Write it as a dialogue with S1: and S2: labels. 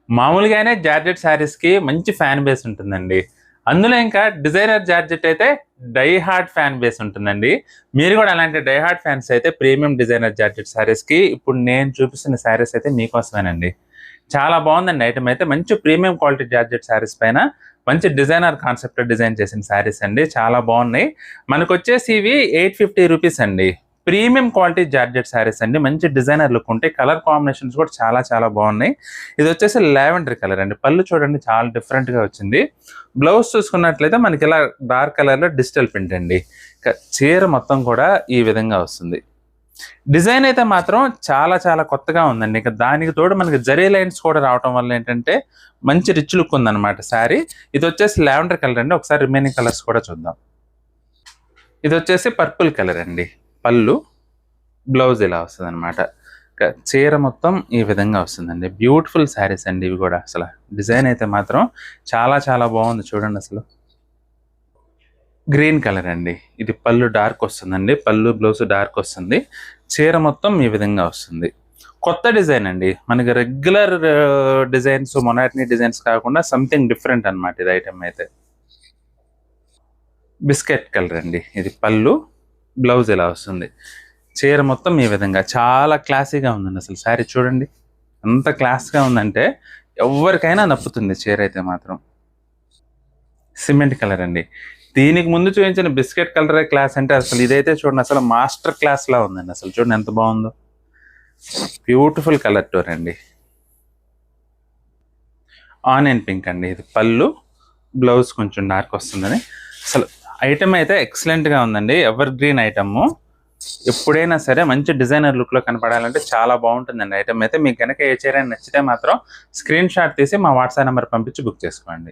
S1: మామూలుగానే జార్జెట్ శారీస్‌కి మంచి ఫ్యాన్ బేస్ ఉంటుందండి. అందులో ఇంకా డిజైనర్ జార్జెట్ అయితే డై హార్డ్ ఫ్యాన్ బేస్ ఉంటుందండి. మీరు కూడా అలాంటి డై హార్డ్ ఫ్యాన్స్ అయితే ప్రీమియం డిజైనర్ జార్జెట్ శారీస్‌కి ఇప్పుడు నేను చూపిస్తున్న శారీస్ అయితే మీకోసమేనండి. చాలా బాగుందండి ఐటెమ్ అయితే. మంచి ప్రీమియం క్వాలిటీ జార్జెట్ శారీస్ పైన మంచి డిజైనర్ కాన్సెప్ట్ డిజైన్ చేసిన శారీస్ అండి. చాలా బాగున్నాయి. మనకొచ్చేసి ఇవి 850 రూపీస్ అండి. ప్రీమియం క్వాలిటీ జార్జెట్ శారీస్ అండి. మంచి డిజైనర్ లుక్ ఉంటాయి. కలర్ కాంబినేషన్స్ కూడా చాలా చాలా బాగున్నాయి. ఇది వచ్చేసి లావెండర్ కలర్ అండి. పళ్ళు చూడండి చాలా డిఫరెంట్‌గా వచ్చింది. బ్లౌజ్ చూసుకున్నట్లయితే మనకి ఇలా డార్క్ కలర్‌లో డిజిటల్ ప్రింట్ అండి. చీర మొత్తం కూడా ఈ విధంగా వస్తుంది. డిజైన్ అయితే మాత్రం చాలా చాలా కొత్తగా ఉందండి. ఇక దానికి తోడు మనకి జరీ లైన్స్ కూడా రావటం వల్ల ఏంటంటే మంచి రిచ్ లుక్ ఉందన్నమాట శారీ. ఇది వచ్చేసి లావెండర్ కలర్ అండి. ఒకసారి రిమైనింగ్ కలర్స్ కూడా చూద్దాం. ఇది వచ్చేసి పర్పుల్ కలర్ అండి. పళ్ళు, బ్లౌజ్ ఇలా వస్తుందన్నమాట. చీర మొత్తం ఈ విధంగా వస్తుందండి. బ్యూటిఫుల్ శారీస్ అండి ఇవి కూడా. అసలు డిజైన్ అయితే మాత్రం చాలా చాలా బాగుంది చూడండి అసలు. గ్రీన్ కలర్ అండి. ఇది పళ్ళు డార్క్ వస్తుందండి. పళ్ళు బ్లౌజ్ డార్క్ వస్తుంది. చీర మొత్తం ఈ విధంగా వస్తుంది. కొత్త డిజైన్ అండి. మనకి రెగ్యులర్ డిజైన్స్, మొనాటనీ డిజైన్స్ కాకుండా సంథింగ్ డిఫరెంట్ అన్నమాట ఇది ఐటమ్ అయితే. బిస్కెట్ కలర్ అండి. ఇది పళ్ళు, బ్లౌజ్ ఇలా వస్తుంది. చీర మొత్తం ఈ విధంగా చాలా క్లాసీగా ఉందండి అసలు. శారీ చూడండి ఎంత క్లాస్గా ఉందంటే ఎవరికైనా నప్పుతుంది చీర అయితే మాత్రం. సిమెంట్ కలర్ అండి. దీనికి ముందు చూపించిన బిస్కెట్ కలరే క్లాస్ అంటే అసలు ఇదైతే చూడండి అసలు మాస్టర్ క్లాస్ లా ఉందండి. అసలు చూడండి ఎంత బాగుందో. బ్యూటిఫుల్ కలర్ టోన్ అండి. ఆనియన్ పింక్ అండి. ఇది పళ్ళు, బ్లౌజ్ కొంచెం డార్క్ వస్తుందని. అసలు ఐటమ్ అయితే ఎక్సలెంట్గా ఉందండి. Ever green item. ఎప్పుడైనా సరే మంచి డిజైనర్ లుక్లో కనపడాలంటే చాలా బాగుంటుందండి ఐటమ్ అయితే. మీకు కనుక ఏ చీర నచ్చితే మాత్రం స్క్రీన్ షాట్ తీసి మా వాట్సాప్ నెంబర్ పంపించి బుక్ చేసుకోండి.